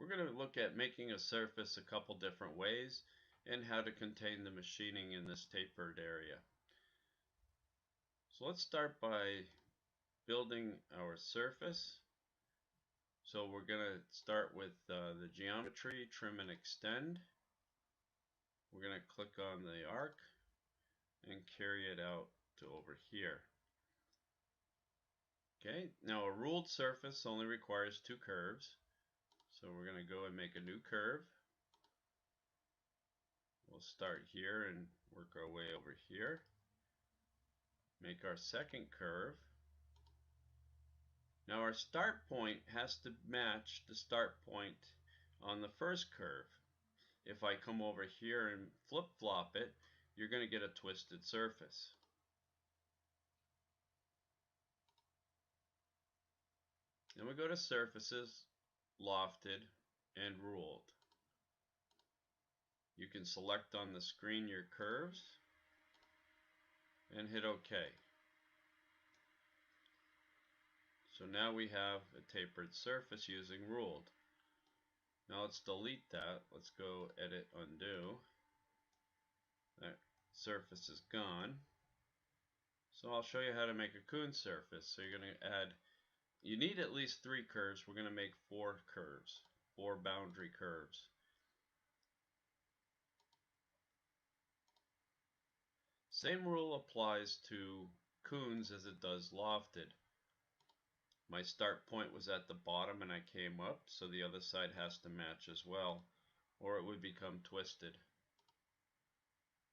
We're going to look at making a surface a couple different ways and how to contain the machining in this tapered area. So let's start by building our surface. So we're going to start with the geometry, trim and extend. We're going to click on the arc and carry it out to over here. Okay, now a ruled surface only requires two curves. So we're going to go and make a new curve. We'll start here and work our way over here. Make our second curve. Now our start point has to match the start point on the first curve. If I come over here and flip-flop it, you're going to get a twisted surface. Then we go to Surfaces, Lofted, and Ruled. You can select on the screen your curves and hit OK. So now we have a tapered surface using Ruled. Now let's delete that. Let's go Edit, Undo. That surface is gone. So I'll show you how to make a Coon surface. So you're going to add, you need at least 3 curves. We're going to make 4 curves, 4 boundary curves. Same rule applies to Coons as it does Lofted. My start point was at the bottom and I came up, so the other side has to match as well, or it would become twisted.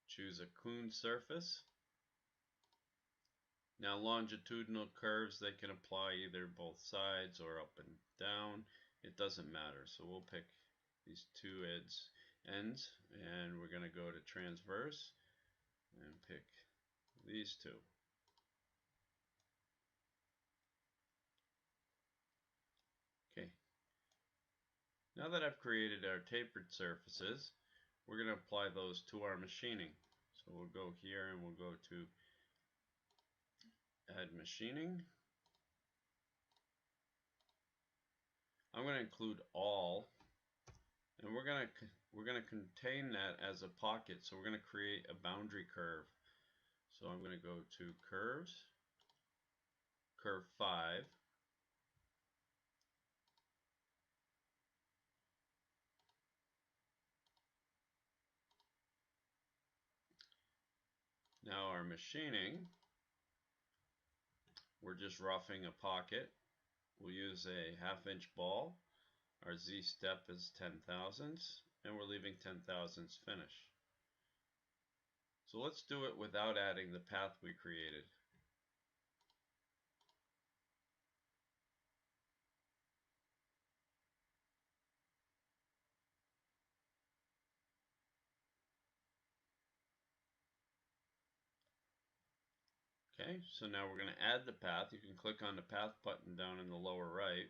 Choose a Coon surface. Now longitudinal curves, they can apply either both sides or up and down. It doesn't matter. So we'll pick these two ends and we're going to go to transverse and pick these two. Okay. Now that I've created our tapered surfaces, we're going to apply those to our machining. So we'll go here and we'll go to Add Machining. I'm going to include all, and we're going to contain that as a pocket. So we're going to create a boundary curve. So I'm going to go to Curves, Curve 5. Now our machining, we're just roughing a pocket. We'll use a 1/2-inch ball. Our Z step is 10 thousandths, and we're leaving 10 thousandths finish. So let's do it without adding the path we created. Okay, so now we're going to add the path. You can click on the path button down in the lower right.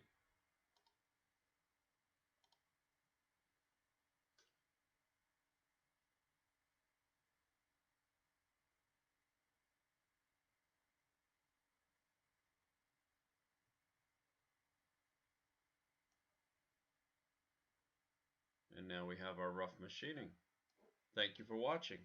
And now we have our rough machining. Thank you for watching.